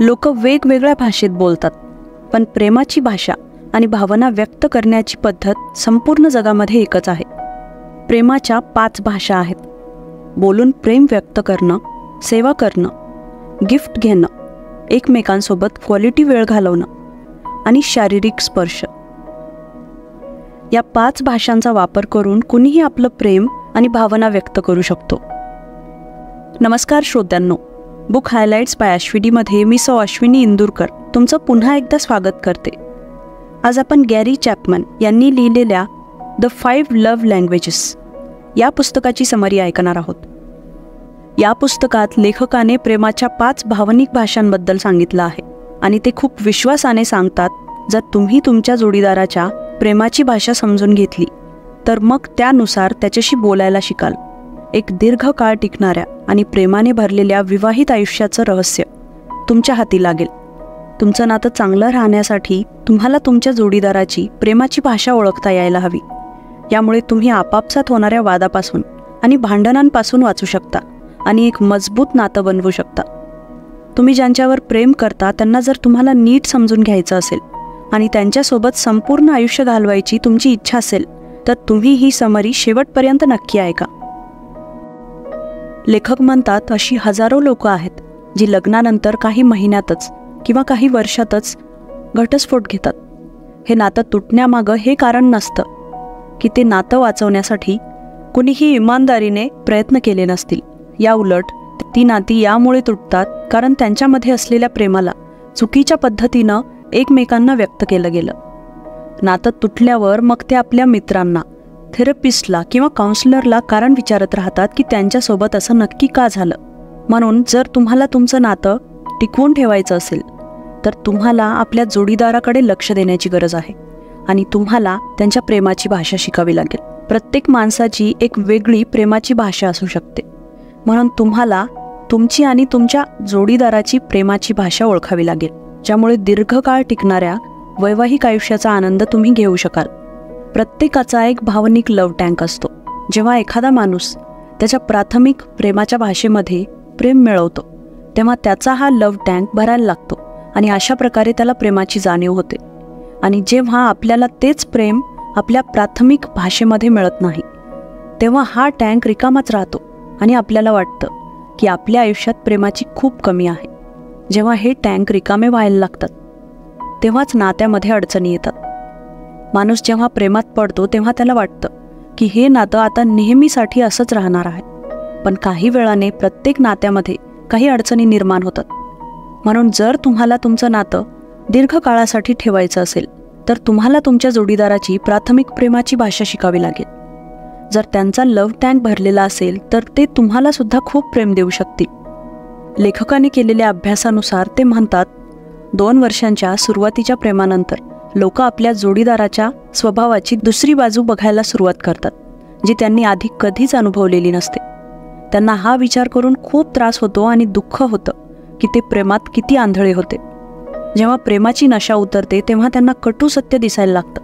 लोक वेगवेगळ्या भाषेत बोलतात, पण प्रेमाची भाषा आणि भावना व्यक्त करण्याची पद्धत संपूर्ण जगामध्ये एकच आहे. प्रेमाच्या 5 भाषा आहेत. बोलून प्रेम व्यक्त करणं, सेवा करणं, गिफ्ट घेणं, एकमेकांसोबत क्वालिटी वेळ घालवणं आणि शारीरिक स्पर्श. या 5 भाषांचा वापर करून कुणीही आपलं प्रेम आणि भावना व्यक्त करू शकतो. नमस्कार श्रोत्यांनो, बुक हायलाइट्स बाय अश्विनीमध्ये मी अश्विनी इंदुरकर तुमचं पुन्हा एकदा स्वागत करते. आज आपण गॅरी चॅपमन यांनी लिहिलेल्या द 5 लव्ह लँग्वेजेस या पुस्तकाची समरी ऐकणार आहोत. या पुस्तकात लेखकाने प्रेमाच्या 5 भावनिक भाषांबद्दल सांगितलं आहे आणि ते खूप विश्वासाने सांगतात. जर तुम्ही तुमच्या जोडीदाराच्या प्रेमाची भाषा समजून घेतली तर मग त्यानुसार त्याच्याशी बोलायला शिकाल. एक दीर्घकाळ टिकणाऱ्या आणि प्रेमाने भरलेल्या विवाहित आयुष्याचं रहस्य तुमच्या हाती लागेल. तुमचं नातं चांगलं राहण्यासाठी तुम्हाला तुमच्या जोडीदाराची प्रेमाची भाषा ओळखता यायला हवी. यामुळे तुम्ही आपापसात होणाऱ्या वादापासून आणि भांडणांपासून वाचू शकता आणि एक मजबूत नातं बनवू शकता. तुम्ही ज्यांच्यावर प्रेम करता त्यांना जर तुम्हाला नीट समजून घ्यायचं असेल आणि त्यांच्यासोबत संपूर्ण आयुष्य घालवायची तुमची इच्छा असेल तर तुम्ही ही समरी शेवटपर्यंत नक्की ऐका. लेखक म्हणतात, अशी हजारो लोक आहेत जी लग्नानंतर काही महिन्यातच किंवा काही वर्षातच घटस्फोट घेतात. हे नातं तुटण्यामागं हे कारण नसतं की ते नातं वाचवण्यासाठी कुणीही इमानदारीने प्रयत्न केले नसतील. या उलट ती नाती यामुळे तुटतात कारण त्यांच्यामध्ये असलेल्या प्रेमाला चुकीच्या पद्धतीनं एकमेकांना व्यक्त केलं गेलं. नातं तुटल्यावर मग ते आपल्या मित्रांना, थेरपिस्टला किंवा काउन्सिलरला कारण विचारत राहतात की त्यांच्यासोबत असं नक्की का झालं. म्हणून जर तुम्हाला तुमचं नातं टिकवून ठेवायचं असेल तर तुम्हाला आपल्या जोडीदाराकडे लक्ष देण्याची गरज आहे आणि तुम्हाला त्यांच्या प्रेमाची भाषा शिकावी लागेल. प्रत्येक माणसाची एक वेगळी प्रेमाची भाषा असू शकते, म्हणून तुम्हाला तुमची आणि तुमच्या जोडीदाराची प्रेमाची भाषा ओळखावी लागेल, ज्यामुळे दीर्घकाळ टिकणाऱ्या वैवाहिक आयुष्याचा आनंद तुम्ही घेऊ शकाल. प्रत्येकाचा एक भावनिक लव्ह टँक असतो. जेव्हा एखादा माणूस त्याच्या प्राथमिक प्रेमाच्या भाषेमध्ये प्रेम मिळवतो तेव्हा त्याचा हा लव्ह टँक भरायला लागतो आणि अशा प्रकारे त्याला प्रेमाची जाणीव होते. आणि जेव्हा आपल्याला तेच प्रेम आपल्या प्राथमिक भाषेमध्ये मिळत नाही तेव्हा हा टँक रिकामाच राहतो आणि आपल्याला वाटतं की आपल्या आयुष्यात प्रेमाची खूप कमी आहे. जेव्हा हे टँक रिकामे व्हायला लागतात तेव्हाच नात्यामध्ये अडचणी येतात. माणूस जेव्हा प्रेमात पडतो तेव्हा त्याला वाटतं की हे नातं आता नेहमीसाठी असंच राहणार आहे. पण काही वेळाने प्रत्येक नात्यामध्ये काही अडचणी निर्माण होतात. म्हणून जर तुम्हाला तुमचं नातं दीर्घकाळासाठी ठेवायचं असेल तर तुम्हाला तुमच्या जोडीदाराची प्राथमिक प्रेमाची भाषा शिकावी लागेल. जर त्यांचा लव्ह टँक भरलेला असेल तर ते तुम्हाला सुद्धा खूप प्रेम देऊ शकतील. लेखकाने केलेल्या अभ्यासानुसार ते म्हणतात, 2 वर्षांच्या सुरुवातीच्या प्रेमानंतर लोक आपल्या जोडीदाराच्या स्वभावाची दुसरी बाजू बघायला सुरुवात करतात, जी त्यांनी आधी कधीच अनुभवलेली नसते. त्यांना हा विचार करून खूप त्रास होतो आणि दुःख होतं की ते प्रेमात किती आंधळे होते. जेव्हा प्रेमाची नशा उतरते तेव्हा त्यांना कटू सत्य दिसायला लागतं,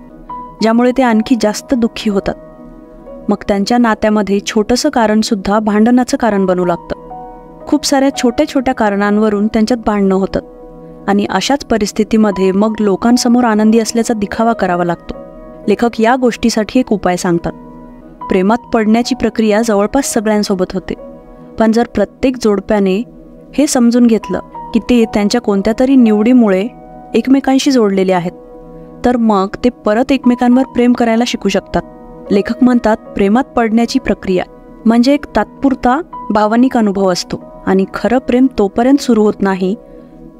ज्यामुळे ते आणखी जास्त दुःखी होतात. मग त्यांच्या नात्यामध्ये छोटंसं कारणसुद्धा भांडणाचं कारण बनू लागतं. खूप साऱ्या छोट्या छोट्या कारणांवरून त्यांच्यात भांडणं होतात आणि अशाच परिस्थितीमध्ये मग लोकांसमोर आनंदी असल्याचा दिखावा करावा लागतो. लेखक या गोष्टीसाठी एक उपाय सांगतात. प्रेमात पडण्याची प्रक्रिया जवळपास सगळ्यांसोबत होते, पण जर प्रत्येक जोडप्याने हे समजून घेतलं की ते त्यांच्या कोणत्या तरी निवडीमुळे एकमेकांशी जोडलेले आहेत तर मग ते परत एकमेकांवर प्रेम करायला शिकू शकतात. लेखक म्हणतात, प्रेमात पडण्याची प्रक्रिया म्हणजे एक तात्पुरता भावनिक अनुभव असतो आणि खरं प्रेम तोपर्यंत सुरू होत नाही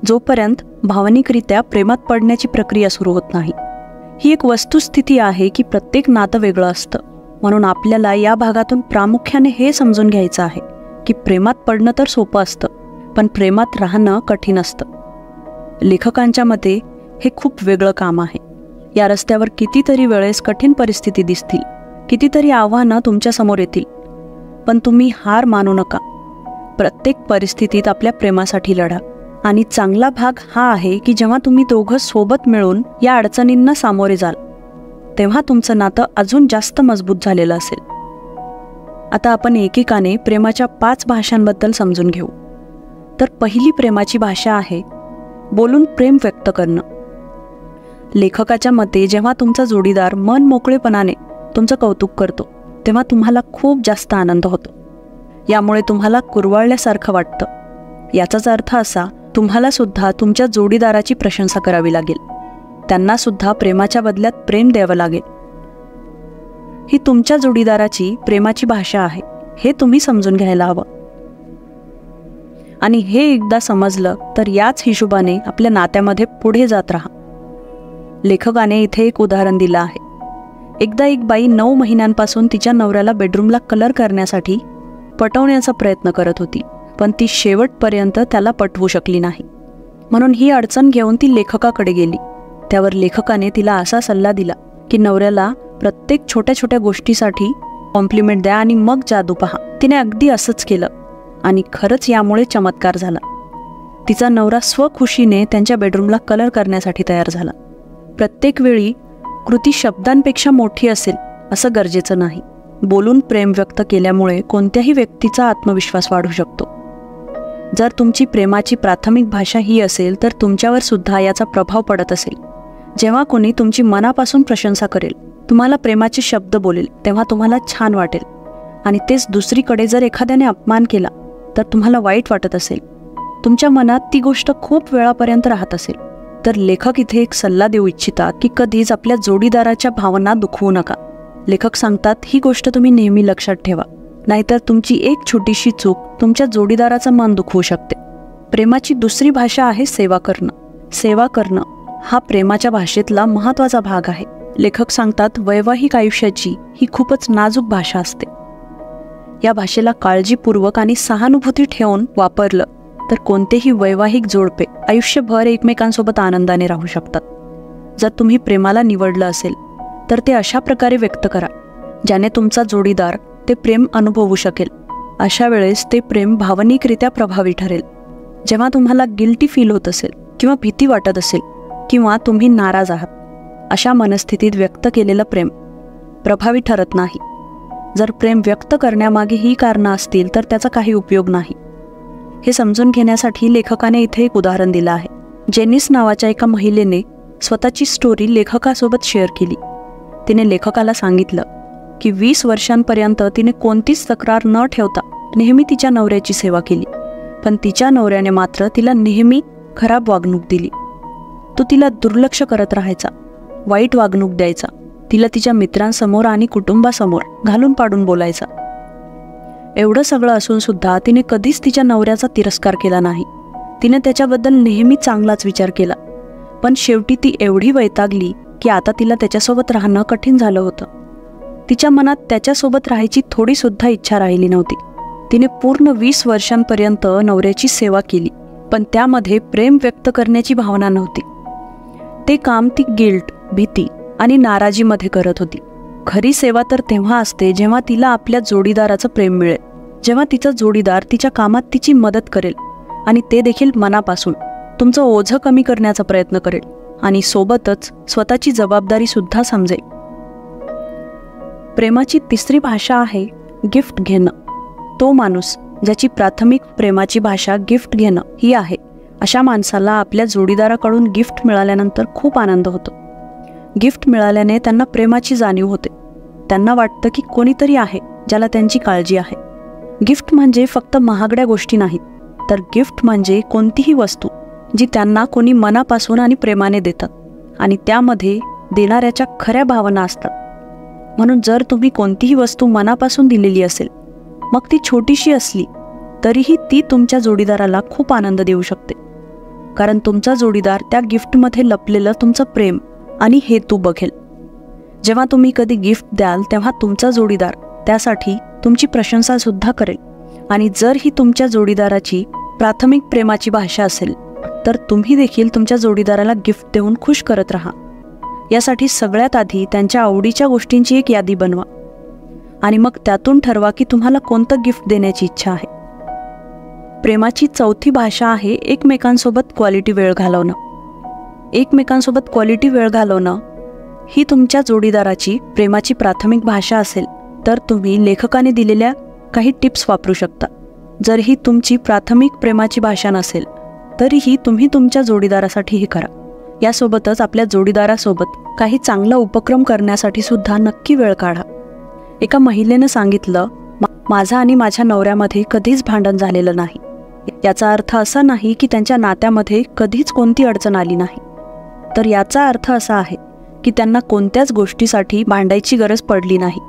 जोपर्यंत भावनिकरित्या प्रेमात पडण्याची प्रक्रिया सुरू होत नाही. ही एक वस्तुस्थिती आहे की प्रत्येक नातं वेगळं असतं. म्हणून आपल्याला या भागातून प्रामुख्याने हे समजून घ्यायचं आहे की प्रेमात पडणं तर सोपं असतं, पण प्रेमात राहणं कठीण असतं. लेखकांच्या मते हे खूप वेगळं काम आहे. या रस्त्यावर कितीतरी वेळेस कठीण परिस्थिती दिसतील, कितीतरी आव्हानं तुमच्यासमोर येतील, पण तुम्ही हार मानू नका. प्रत्येक परिस्थितीत आपल्या प्रेमासाठी लढा. आणि चांगला भाग हा आहे की जेव्हा तुम्ही दोघं सोबत मिळून या अडचणींना सामोरे जाल तेव्हा तुमचं नातं अजून जास्त मजबूत झालेलं असेल. आता आपण एकेकाने प्रेमाच्या 5 भाषांबद्दल समजून घेऊ. तर पहिली प्रेमाची भाषा आहे बोलून प्रेम व्यक्त करणं. लेखकाच्या मते जेव्हा तुमचा जोडीदार मन मोकळेपणाने तुमचं कौतुक करतो तेव्हा तुम्हाला खूप जास्त आनंद होतो. यामुळे तुम्हाला कुरवाळल्यासारखं वाटतं. याचाच अर्थ असा, तुम्हाला सुद्धा तुमच्या जोडीदाराची प्रशंसा करावी लागेल. त्यांना सुद्धा प्रेमाच्या बदल्यात प्रेम द्यावं लागेल. ही तुमच्या जोडीदाराची प्रेमाची भाषा आहे हे तुम्ही समजून घ्यायला हवं. आणि हे एकदा समजलं तर याच हिशोबाने आपल्या नात्यामध्ये पुढे जात राहा. लेखकाने इथे एक उदाहरण दिलं आहे. एकदा एक बाई 9 महिन्यांपासून तिच्या नवऱ्याला बेडरूमला कलर करण्यासाठी पटवण्याचा प्रयत्न करत होती, पण ती शेवटपर्यंत त्याला पटवू शकली नाही. म्हणून ही अडचण घेऊन ती लेखकाकडे गेली. त्यावर लेखकाने तिला असा सल्ला दिला की नवऱ्याला प्रत्येक छोट्या छोट्या गोष्टीसाठी कॉम्प्लिमेंट द्या आणि मग जादू पहा. तिने अगदी असंच केलं आणि खरंच यामुळे चमत्कार झाला. तिचा नवरा स्वखुशीने त्यांच्या बेडरूमला कलर करण्यासाठी तयार झाला. प्रत्येक वेळी कृती शब्दांपेक्षा मोठी असेल असं गरजेचं नाही. बोलून प्रेम व्यक्त केल्यामुळे कोणत्याही व्यक्तीचा आत्मविश्वास वाढू शकतो. जर तुमची प्रेमाची प्राथमिक भाषा ही असेल तर तुमच्यावर सुद्धा याचा प्रभाव पडत असेल. जेव्हा कोणी तुमची मनापासून प्रशंसा करेल, तुम्हाला प्रेमाचे शब्द बोलेल, तेव्हा तुम्हाला छान वाटेल. आणि तेच दुसरीकडे जर एखाद्याने अपमान केला तर तुम्हाला वाईट वाटत असेल, तुमच्या मनात ती गोष्ट खूप वेळापर्यंत राहत असेल, तर लेखक इथे एक सल्ला देऊ इच्छितात की कधीच आपल्या जोडीदाराच्या भावना दुखवू नका. लेखक सांगतात, ही गोष्ट तुम्ही नेहमी लक्षात ठेवा, नाहीतर तुमची एक छोटीशी चूक तुमच्या जोडीदाराचं मन दुखवू शकते. प्रेमाची दुसरी भाषा आहे सेवा करणं. सेवा करणं हा प्रेमाच्या भाषेतला महत्त्वाचा भाग आहे. लेखक सांगतात, वैवाहिक आयुष्याची ही खूपच नाजूक भाषा असते. या भाषेला काळजीपूर्वक आणि सहानुभूती ठेवून वापरलं तर कोणतेही वैवाहिक जोडपे आयुष्यभर एकमेकांसोबत आनंदाने राहू शकतात. जर तुम्ही प्रेमाला निवडलं असेल तर ते अशा प्रकारे व्यक्त करा ज्याने तुमचा जोडीदार ते प्रेम अनुभवू शकेल. अशा वेळेस ते प्रेम भावनिकरित्या प्रभावी ठरेल. जेव्हा तुम्हाला गिल्टी फील होत असेल किंवा भीती वाटत असेल किंवा तुम्ही नाराज आहात, अशा मनस्थितीत व्यक्त केलेलं प्रेम प्रभावी ठरत नाही. जर प्रेम व्यक्त करण्यामागे ही कारणं असतील तर त्याचा काही उपयोग नाही. हे समजून घेण्यासाठी लेखकाने इथे एक उदाहरण दिलं आहे. जेनिस नावाच्या एका महिलेने स्वतःची स्टोरी लेखकासोबत शेअर केली. तिने लेखकाला सांगितलं की 20 वर्षांपर्यंत तिने कोणतीच तक्रार न ठेवता नेहमी तिच्या नवऱ्याची सेवा केली, पण तिच्या नवऱ्याने मात्र तिला नेहमी खराब वागणूक दिली. तो तिला दुर्लक्ष करत राहायचा, वाईट वागणूक द्यायचा, तिला तिच्या मित्रांसमोर आणि कुटुंबासमोर घालून पाडून बोलायचा. एवढं सगळं असून सुद्धा तिने कधीच तिच्या नवऱ्याचा तिरस्कार केला नाही. तिने त्याच्याबद्दल नेहमी चांगलाच विचार केला. पण शेवटी ती एवढी वैतागली की आता तिला त्याच्यासोबत राहणं कठीण झालं होतं. तिच्या मनात त्याच्यासोबत राहायची थोडीसुद्धा इच्छा राहिली नव्हती. तिने पूर्ण 20 वर्षांपर्यंत नवऱ्याची सेवा केली, पण त्यामध्ये प्रेम व्यक्त करण्याची भावना नव्हती. ते काम ती गिल्ट, भीती आणि नाराजीमध्ये करत होती. खरी सेवा तर तेव्हा असते जेव्हा तिला आपल्या जोडीदाराचं प्रेम मिळेल, जेव्हा तिचा जोडीदार तिच्या कामात तिची मदत करेल आणि ते देखील मनापासून तुमचं ओझं कमी करण्याचा प्रयत्न करेल आणि सोबतच स्वतःची जबाबदारीसुद्धा समजेल. प्रेमाची तिसरी भाषा आहे गिफ्ट घेणं. तो माणूस ज्याची प्राथमिक प्रेमाची भाषा गिफ्ट घेणं ही आहे, अशा माणसाला आपल्या जोडीदाराकडून गिफ्ट मिळाल्यानंतर खूप आनंद होतो. गिफ्ट मिळाल्याने त्यांना प्रेमाची जाणीव होते. त्यांना वाटतं की कोणीतरी आहे ज्याला त्यांची काळजी आहे. गिफ्ट म्हणजे फक्त महागड्या गोष्टी नाहीत, तर गिफ्ट म्हणजे कोणतीही वस्तू जी त्यांना कोणी मनापासून आणि प्रेमाने देतात आणि त्यामध्ये देणाऱ्याच्या खऱ्या भावना असतात. म्हणून जर तुम्ही कोणतीही वस्तू मनापासून दिलेली असेल, मग ती छोटीशी असली तरीही ती तुमच्या जोडीदाराला खूप आनंद देऊ शकते. कारण तुमचा जोडीदार त्या गिफ्टमध्ये लपलेलं तुमचं प्रेम आणि हेतू बघेल. जेव्हा तुम्ही कधी गिफ्ट द्याल तेव्हा तुमचा जोडीदार त्यासाठी तुमची प्रशंसासुद्धा करेल. आणि जर ही तुमच्या जोडीदाराची प्राथमिक प्रेमाची भाषा असेल तर तुम्ही देखील तुमच्या जोडीदाराला गिफ्ट देऊन खुश करत राहा. यासाठी सगळ्यात आधी त्यांच्या आवडीच्या गोष्टींची एक यादी बनवा आणि मग त्यातून ठरवा की तुम्हाला कोणतं गिफ्ट देण्याची इच्छा आहे. प्रेमाची चौथी भाषा आहे एकमेकांसोबत क्वालिटी वेळ घालवणं. एकमेकांसोबत क्वालिटी वेळ घालवणं ही तुमच्या जोडीदाराची प्रेमाची प्राथमिक भाषा असेल तर तुम्ही लेखकाने दिलेल्या काही टिप्स वापरू शकता. जर ही तुमची प्राथमिक प्रेमाची भाषा नसेल तरीही तुम्ही तुमच्या जोडीदारासाठी हे करा. यासोबतच आपल्या जोडीदारासोबत काही चांगला उपक्रम करण्यासाठी सुद्धा नक्की वेळ काढा. एका महिलेनं सांगितलं, माझा आणि माझ्या नवऱ्यामध्ये कधीच भांडण झालेलं नाही. याचा अर्थ असा नाही की त्यांच्या नात्यामध्ये कधीच कोणती अडचण आली नाही, तर याचा अर्थ असा आहे की त्यांना कोणत्याच गोष्टीसाठी भांडायची गरज पडली नाही.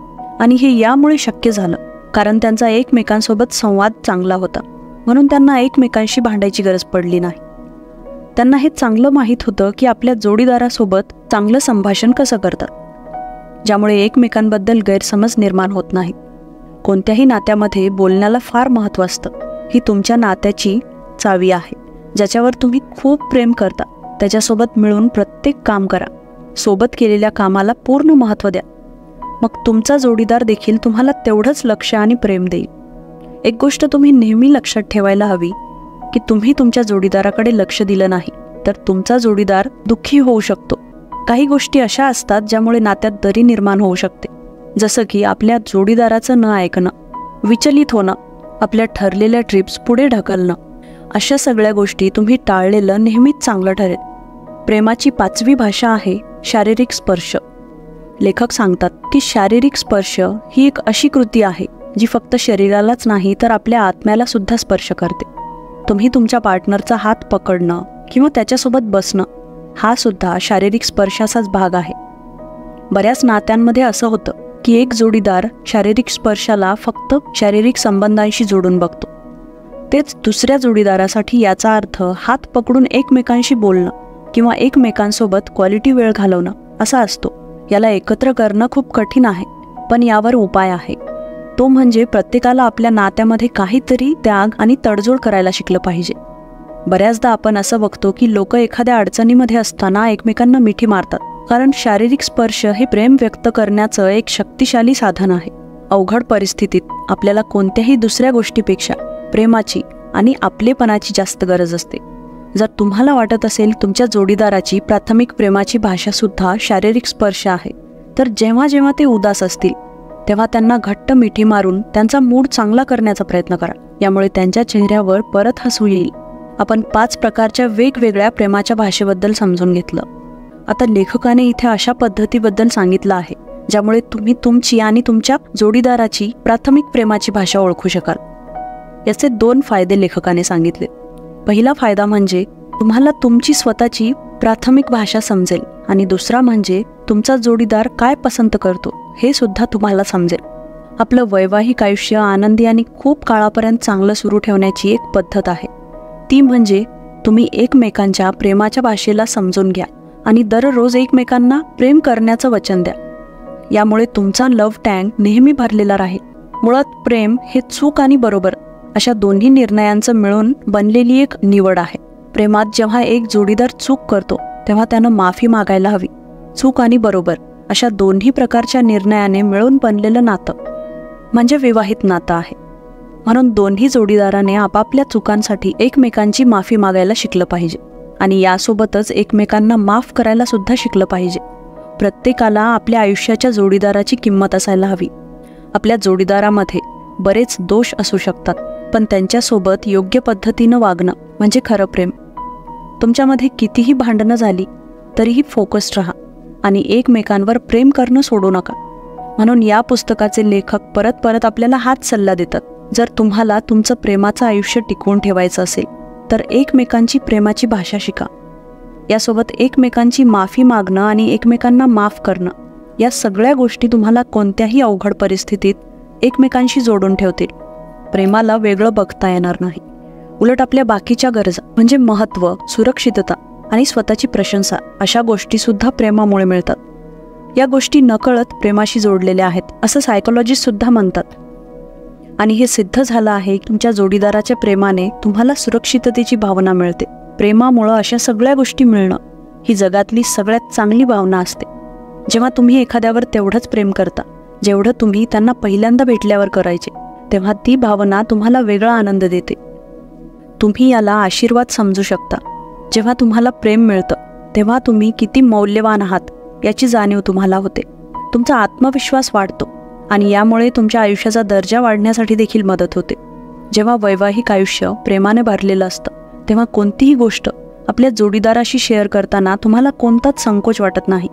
आणि हे यामुळे शक्य झालं कारण त्यांचा एकमेकांसोबत संवाद चांगला होता, म्हणून त्यांना एकमेकांशी भांडायची गरज पडली नाही. त्यांना हे चांगलं माहीत होतं की आपल्या जोडीदारासोबत चांगलं संभाषण कसं करतात, ज्यामुळे एकमेकांबद्दल गैरसमज निर्माण होत नाही. कोणत्याही नात्यामध्ये बोलण्याला फार महत्त्व असतं. ही तुमच्या नात्याची चावी आहे. ज्याच्यावर तुम्ही खूप प्रेम करता त्याच्यासोबत मिळून प्रत्येक काम करा. सोबत केलेल्या कामाला पूर्ण महत्त्व द्या. मग तुमचा जोडीदार देखील तुम्हाला तेवढंच लक्ष आणि प्रेम देईल. एक गोष्ट तुम्ही नेहमी लक्षात ठेवायला हवी की तुम्ही तुमच्या जोडीदाराकडे लक्ष दिलं नाही तर तुमचा जोडीदार दुःखी होऊ शकतो. काही गोष्टी अशा असतात ज्यामुळे नात्यात दरी निर्माण होऊ शकते, जसं की आपल्या जोडीदाराचं न ऐकणं, विचलित होणं, आपल्या ठरलेल्या ट्रिप्स पुढे ढकलणं. अशा सगळ्या गोष्टी तुम्ही टाळलेलं नेहमीच चांगलं ठरेल. प्रेमाची 5वी भाषा आहे शारीरिक स्पर्श. लेखक सांगतात की शारीरिक स्पर्श ही एक अशी कृती आहे जी फक्त शरीरालाच नाही तर आपल्या आत्म्याला सुद्धा स्पर्श करते. तुम्ही तुमच्या पार्टनरचा हात पकडणं किंवा त्याच्यासोबत बसणं हा सुद्धा शारीरिक स्पर्शाचाच भाग आहे. बऱ्याच नात्यांमध्ये असं होतं की एक जोडीदार शारीरिक स्पर्शाला फक्त शारीरिक संबंधांशी जोडून बघतो. तेच दुसऱ्या जोडीदारासाठी याचा अर्थ हात पकडून एकमेकांशी बोलणं किंवा एकमेकांसोबत क्वालिटी वेळ घालवणं असा असतो. याला एकत्र करणं खूप कठीण आहे, पण यावर उपाय आहे. तो म्हणजे प्रत्येकाला आपल्या नात्यामध्ये काहीतरी त्याग आणि तडजोड करायला शिकलं पाहिजे. बऱ्याचदा आपण असं बघतो की लोक एखाद्या अडचणीमध्ये असताना एकमेकांना मिठी मारतात, कारण शारीरिक स्पर्श हे प्रेम व्यक्त करण्याचं एक शक्तिशाली साधन आहे. अवघड परिस्थितीत आपल्याला कोणत्याही दुसऱ्या गोष्टीपेक्षा प्रेमाची आणि आपलेपणाची जास्त गरज असते. जर तुम्हाला वाटत असेल तुमच्या जोडीदाराची प्राथमिक प्रेमाची भाषा सुद्धा शारीरिक स्पर्श आहे, तर जेव्हा जेव्हा ते उदास असतील तेव्हा त्यांना घट्ट मिठी मारून त्यांचा मूड चांगला करण्याचा प्रयत्न करा. यामुळे त्यांच्या चेहऱ्यावर परत हसू येईल. आपण 5 प्रकारच्या वेगवेगळ्या प्रेमाच्या भाषेबद्दल समजून घेतलं. आता लेखकाने इथे अशा पद्धतीबद्दल सांगितलं आहे ज्यामुळे तुम्ही तुमची आणि तुमच्या जोडीदाराची प्राथमिक प्रेमाची भाषा ओळखू शकाल. याचे 2 फायदे लेखकाने सांगितले. पहिला फायदा म्हणजे तुम्हाला तुमची स्वतःची प्राथमिक भाषा समजेल आणि दुसरा म्हणजे तुमचा जोडीदार काय पसंत करतो हे सुद्धा तुम्हाला समजेल. आपलं वैवाहिक आयुष्य आनंदी आणि खूप काळापर्यंत चांगलं सुरू ठेवण्याची एक पद्धत आहे. ती म्हणजे तुम्ही एकमेकांच्या प्रेमाच्या भाषेला समजून घ्या आणि दररोज एकमेकांना प्रेम करण्याचं वचन द्या. यामुळे तुमचा लव्ह टँक नेहमी भरलेला राहील. मुळात प्रेम हे चूक आणि बरोबर अशा दोन्ही निर्णयांचं मिळून बनलेली एक निवड आहे. प्रेमात जेव्हा एक जोडीदार चूक करतो तेव्हा त्यानं माफी मागायला हवी. चूक आणि बरोबर अशा दोन्ही प्रकारच्या निर्णयाने मिळून बनलेलं नातं म्हणजे विवाहित नातं आहे. म्हणून दोन्ही जोडीदाराने आपापल्या चुकांसाठी एकमेकांची माफी मागायला शिकलं पाहिजे आणि यासोबतच एकमेकांना माफ करायला सुद्धा शिकलं पाहिजे. प्रत्येकाला आपल्या आयुष्याच्या जोडीदाराची किंमत असायला हवी. आपल्या जोडीदारामध्ये बरेच दोष असू शकतात, पण त्यांच्यासोबत योग्य पद्धतीनं वागणं म्हणजे खरं प्रेम. तुमच्यामध्ये कितीही भांडणं झाली तरीही फोकस्ड राहा आणि एकमेकांवर प्रेम करणं सोडू नका. म्हणून या पुस्तकाचे लेखक परत परत आपल्याला हाच सल्ला देतात. जर तुम्हाला तुमचं प्रेमाचं आयुष्य टिकवून ठेवायचं असेल तर एकमेकांची प्रेमाची भाषा शिका. यासोबत एकमेकांची माफी मागणं आणि एकमेकांना माफ करणं या सगळ्या गोष्टी तुम्हाला कोणत्याही अवघड परिस्थितीत एकमेकांशी जोडून ठेवतील. प्रेमाला वेगळं बघता येणार नाही. उलट आपल्या बाकीच्या गरजा म्हणजे महत्त्व, सुरक्षितता आणि स्वतःची प्रशंसा अशा गोष्टीसुद्धा प्रेमामुळे मिळतात. या गोष्टी नकळत प्रेमाशी जोडलेल्या आहेत असं सायकोलॉजिस्ट सुद्धा म्हणतात. आणि हे सिद्ध झालं आहे की तुमच्या जोडीदाराच्या प्रेमाने तुम्हाला सुरक्षिततेची भावना मिळते. प्रेमामुळं अशा सगळ्या गोष्टी मिळणं ही जगातली सगळ्यात चांगली भावना असते. जेव्हा तुम्ही एखाद्यावर तेवढंच प्रेम करता जेवढं तुम्ही त्यांना पहिल्यांदा भेटल्यावर करायचे, तेव्हा ती भावना तुम्हाला वेगळा आनंद देते. तुम्ही याला आशीर्वाद समजू शकता. जेव्हा तुम्हाला प्रेम मिळतं तेव्हा तुम्ही किती मौल्यवान आहात याची जाणीव तुम्हाला होते. तुमचा आत्मविश्वास वाढतो आणि यामुळे तुमच्या आयुष्याचा दर्जा वाढण्यासाठी देखील मदत होते. जेव्हा वैवाहिक आयुष्य प्रेमाने भरलेलं असतं तेव्हा कोणतीही गोष्ट आपल्या जोडीदाराशी शेअर करताना तुम्हाला कोणताच संकोच वाटत नाही.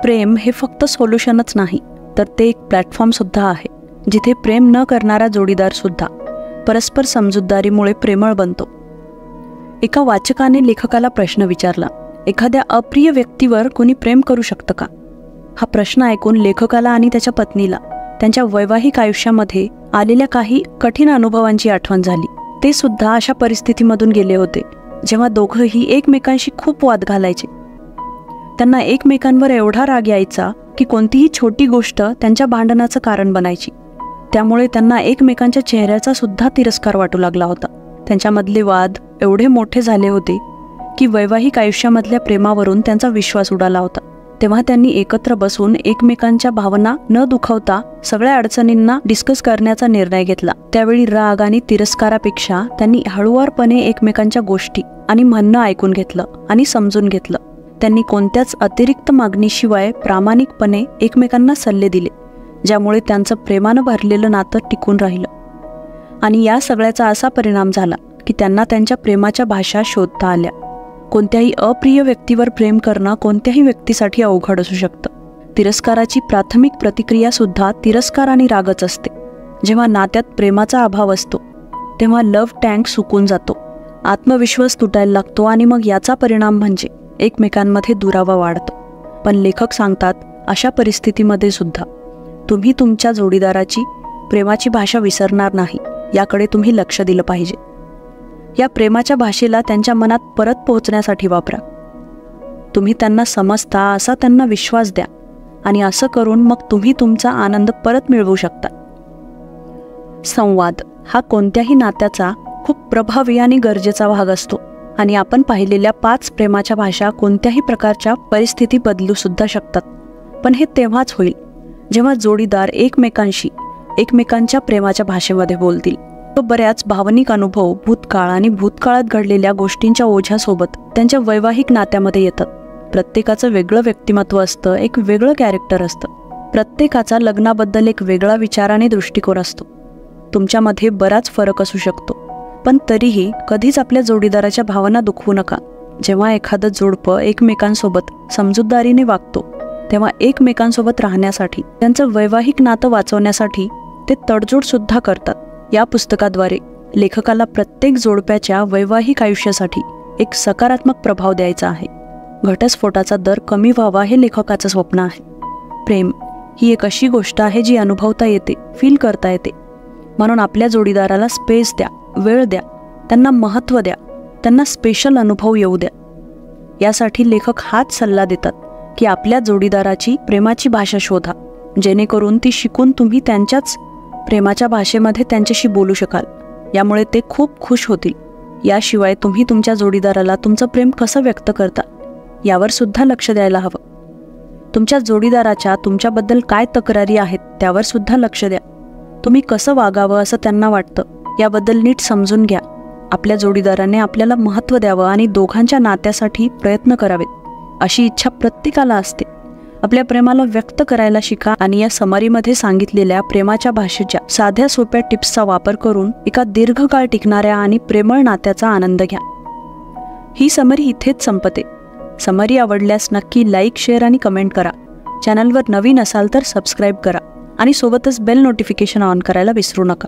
प्रेम हे फक्त सोल्युशनच नाही, तर ते एक प्लॅटफॉर्मसुद्धा आहे, जिथे प्रेम न करणारा जोडीदारसुद्धा परस्पर समजूतदारीमुळे प्रेमळ बनतो. एका वाचकाने लेखकाला प्रश्न विचारला, एखाद्या अप्रिय व्यक्तीवर कोणी प्रेम करू शकतं का? हा प्रश्न ऐकून लेखकाला आणि त्याच्या पत्नीला त्यांच्या वैवाहिक आयुष्यामध्ये आलेल्या काही कठीण अनुभवांची आठवण झाली. ते सुद्धा अशा परिस्थितीमधून गेले होते जेव्हा दोघंही एकमेकांशी खूप वाद घालायचे. त्यांना एकमेकांवर एवढा राग यायचा की कोणतीही छोटी गोष्ट त्यांच्या भांडणाचं कारण बनायची. त्यामुळे त्यांना एकमेकांच्या चेहऱ्याचा सुद्धा तिरस्कार वाटू लागला होता. त्यांच्यामधले वाद एवढे मोठे झाले होते की वैवाहिक आयुष्यामधल्या प्रेमावरून त्यांचा विश्वास उडाला होता. तेव्हा त्यांनी एकत्र बसून एकमेकांच्या भावना न दुखावता सगळ्या अडचणींना डिस्कस करण्याचा निर्णय घेतला. त्यावेळी राग आणि तिरस्कारापेक्षा त्यांनी हळुवारपणे एकमेकांच्या गोष्टी आणि म्हणणं ऐकून घेतलं आणि समजून घेतलं. त्यांनी कोणत्याच अतिरिक्त मागणीशिवाय प्रामाणिकपणे एकमेकांना सल्ले दिले, ज्यामुळे त्यांचं प्रेमानं भरलेलं नातं टिकून राहिलं. आणि या सगळ्याचा असा परिणाम झाला की त्यांना त्यांच्या प्रेमाच्या भाषा शोधता आल्या. कोणत्याही अप्रिय व्यक्तीवर प्रेम करणं कोणत्याही व्यक्तीसाठी अवघड असू शकतं. तिरस्काराची प्राथमिक प्रतिक्रिया सुद्धा तिरस्कार आणि रागच असते. जेव्हा नात्यात प्रेमाचा अभाव असतो तेव्हा लव्ह टँक सुकून जातो, आत्मविश्वास तुटायला लागतो आणि मग याचा परिणाम म्हणजे एकमेकांमध्ये दुरावा वाढतो. पण लेखक सांगतात, अशा परिस्थितीमध्ये सुद्धा तुम्ही तुमच्या जोडीदाराची प्रेमाची भाषा विसरणार नाही, याकडे तुम्ही लक्ष दिलं पाहिजे. या प्रेमाच्या भाषेला त्यांच्या मनात परत पोहोचण्यासाठी वापरा. तुम्ही त्यांना समजता असा त्यांना विश्वास द्या आणि असं करून मग तुम्ही तुमचा आनंद परत मिळवू शकता. संवाद हा कोणत्याही नात्याचा खूप प्रभावी आणि गरजेचा भाग असतो आणि आपण पाहिलेल्या 5 प्रेमाच्या भाषा कोणत्याही प्रकारच्या परिस्थिती बदलू सुद्धा शकतात. पण हे तेव्हाच होईल जेव्हा जोडीदार एकमेकांशी एकमेकांच्या प्रेमाच्या भाषेमध्ये बोलतील. तो बऱ्याच भावनिक अनुभव, भूतकाळ आणि भूतकाळात घडलेल्या गोष्टींच्या ओझ्यासोबत त्यांच्या वैवाहिक नात्यामध्ये येतात. प्रत्येकाचं वेगळं व्यक्तिमत्व असतं, एक वेगळं कॅरेक्टर असतं. प्रत्येकाचा लग्नाबद्दल एक वेगळा विचार आणि दृष्टिकोन असतो. तुमच्यामध्ये बराच फरक असू शकतो, पण तरीही कधीच आपल्या जोडीदाराच्या भावना दुखवू नका. जेव्हा एखादं जोडपं एकमेकांसोबत समजूतदारीने वागतो तेव्हा एकमेकांसोबत राहण्यासाठी, त्यांचं वैवाहिक नातं वाचवण्यासाठी ते तडजोड सुद्धा करतात. या पुस्तकाद्वारे लेखकाला प्रत्येक जोडप्याच्या वैवाहिक आयुष्यासाठी एक सकारात्मक प्रभाव द्यायचा आहे. घटस्फोटाचा दर कमी व्हावा हे लेखकाचं स्वप्न आहे. प्रेम ही एक अशी गोष्ट आहे जी अनुभवता येते, फील करता येते. म्हणून आपल्या जोडीदाराला स्पेस द्या, वेळ द्या, त्यांना महत्त्व द्या, त्यांना स्पेशल अनुभव येऊ द्या. यासाठी लेखक हाच सल्ला देतात की आपल्या जोडीदाराची प्रेमाची भाषा शोधा, जेणेकरून ती शिकून तुम्ही त्यांच्याच प्रेमाच्या भाषेमध्ये त्यांच्याशी बोलू शकाल. यामुळे ते खूप खुश होतील. याशिवाय तुम्ही तुमच्या जोडीदाराला तुमचं प्रेम कसं व्यक्त करता यावर सुद्धा लक्ष द्यायला हवं. तुमच्या जोडीदाराच्या तुमच्याबद्दल काय तक्रारी आहेत त्यावर सुद्धा लक्ष द्या. तुम्ही कसं वागावं असं त्यांना वाटतं याबद्दल नीट समजून घ्या. आपल्या जोडीदाराने आपल्याला महत्त्व द्यावं आणि दोघांच्या नात्यासाठी प्रयत्न करावेत अशी इच्छा प्रत्येकाला असते. आपल्या प्रेमाला व्यक्त करायला शिका आणि या समरीमध्ये सांगितलेल्या प्रेमाच्या भाषेच्या साध्या सोप्या टिप्सचा वापर करून एका दीर्घकाळ टिकणाऱ्या आणि प्रेमळ नात्याचा आनंद घ्या. ही समरी इथेच संपते. समरी आवडल्यास नक्की लाईक, शेअर आणि कमेंट करा. चॅनलवर नवीन असाल तर सबस्क्राईब करा आणि सोबतच बेल नोटिफिकेशन ऑन करायला विसरू नका.